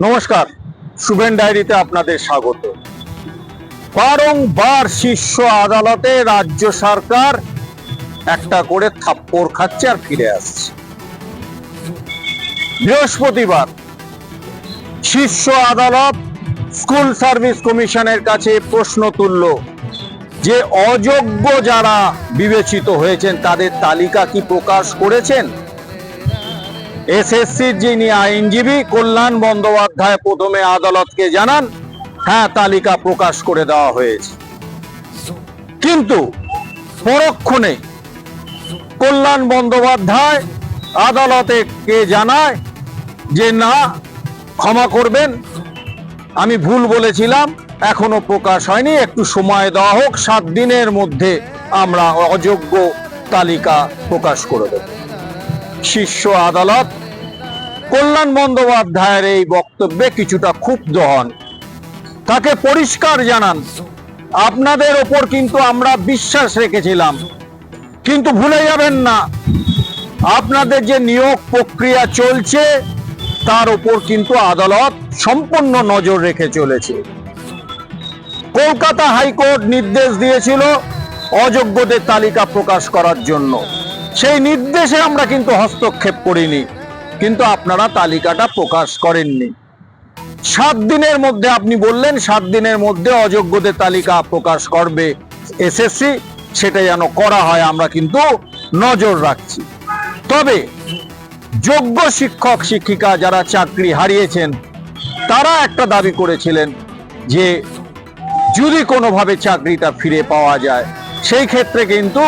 নমস্কার, শুভেন ডায়েরিতে আপনাদের স্বাগত। বারংবার শীর্ষ আদালতে রাজ্য সরকার একটা করে থাপ্পড় খাচ্ছে আর ফিরে আসছে। বৃহস্পতিবার শীর্ষ আদালত স্কুল সার্ভিস কমিশনের কাছে প্রশ্ন তুলল যে অযোগ্য যারা বিবেচিত হয়েছেন তাদের তালিকা কি প্রকাশ করেছেন। এসএসসির যিনি আইনজীবী কল্যাণ বন্দ্যোপাধ্যায় প্রথমে আদালতকে জানান, হ্যাঁ তালিকা প্রকাশ করে দেওয়া হয়েছে। কিন্তু পরক্ষণে কল্যাণ বন্দ্যোপাধ্যায় আদালতকে জানায় যে না, ক্ষমা করবেন, আমি ভুল বলেছিলাম, এখনো প্রকাশ হয়নি, একটু সময় দেওয়া হোক, 7 দিনের মধ্যে আমরা অযোগ্য তালিকা প্রকাশ করে দেব। শীর্ষ আদালত কল্যাণ বন্দ্যোপাধ্যায়ের এই বক্তব্যে কিছুটা ক্ষুব্ধ হন। তাকে পরিষ্কার জানান, আপনাদের ওপর কিন্তু আমরা বিশ্বাস রেখেছিলাম, কিন্তু ভুলে যাবেন না আপনাদের যে নিয়োগ প্রক্রিয়া চলছে তার উপর কিন্তু আদালত সম্পূর্ণ নজর রেখে চলেছে। কলকাতা হাইকোর্ট নির্দেশ দিয়েছিল অযোগ্যদের তালিকা প্রকাশ করার জন্য, সেই নির্দেশে আমরা কিন্তু হস্তক্ষেপ করিনি, কিন্তু আপনারা তালিকাটা প্রকাশ করেননি। 7 দিনের মধ্যে আপনি বললেন 7 দিনের মধ্যে অযোগ্যদের তালিকা প্রকাশ করবে এসএসসি, সেটা যেন করা হয়, আমরা কিন্তু নজর রাখছি। তবে যোগ্য শিক্ষক শিক্ষিকা যারা চাকরি হারিয়েছেন তারা একটা দাবি করেছিলেন যে যদি কোনোভাবে চাকরিটা ফিরে পাওয়া যায়, সেই ক্ষেত্রে কিন্তু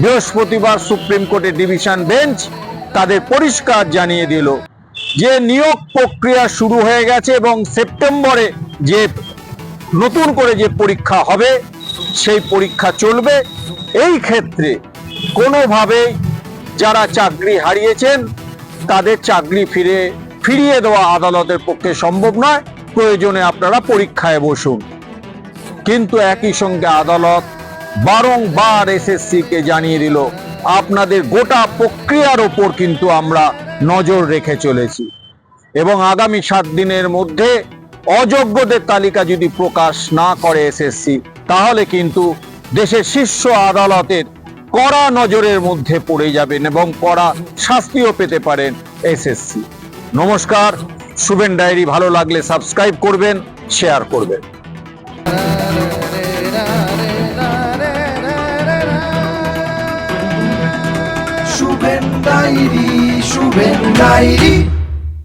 বৃহস্পতিবার সুপ্রিম কোর্টের ডিভিশন বেঞ্চ তাদের পরিষ্কার জানিয়ে দিল যে নিয়োগ প্রক্রিয়া শুরু হয়ে গেছে এবং সেপ্টেম্বরে যে নতুন করে যে পরীক্ষা হবে সেই পরীক্ষা চলবে। এই ক্ষেত্রে কোনোভাবেই যারা চাকরি হারিয়েছেন তাদের চাকরি ফিরিয়ে দেওয়া আদালতের পক্ষে সম্ভব নয়, প্রয়োজনে আপনারা পরীক্ষায় বসুন। কিন্তু একই সঙ্গে আদালত বারংবার এসএসসি কে জানিয়ে দিল, আপনাদের গোটা প্রক্রিয়ার ওপর কিন্তু আমরা নজর রেখে চলেছি এবং আগামী 7 দিনের মধ্যে অযোগ্যদের তালিকা যদি প্রকাশ না করে এসএসসি, তাহলে কিন্তু দেশের শীর্ষ আদালতের কড়া নজরের মধ্যে পড়ে যাবেন এবং কড়া শাস্তিও পেতে পারেন এসএসসি। নমস্কার, শুভেন ডায়েরি ভালো লাগলে সাবস্ক্রাইব করবেন, শেয়ার করবেন। শুভেন ডায়েরি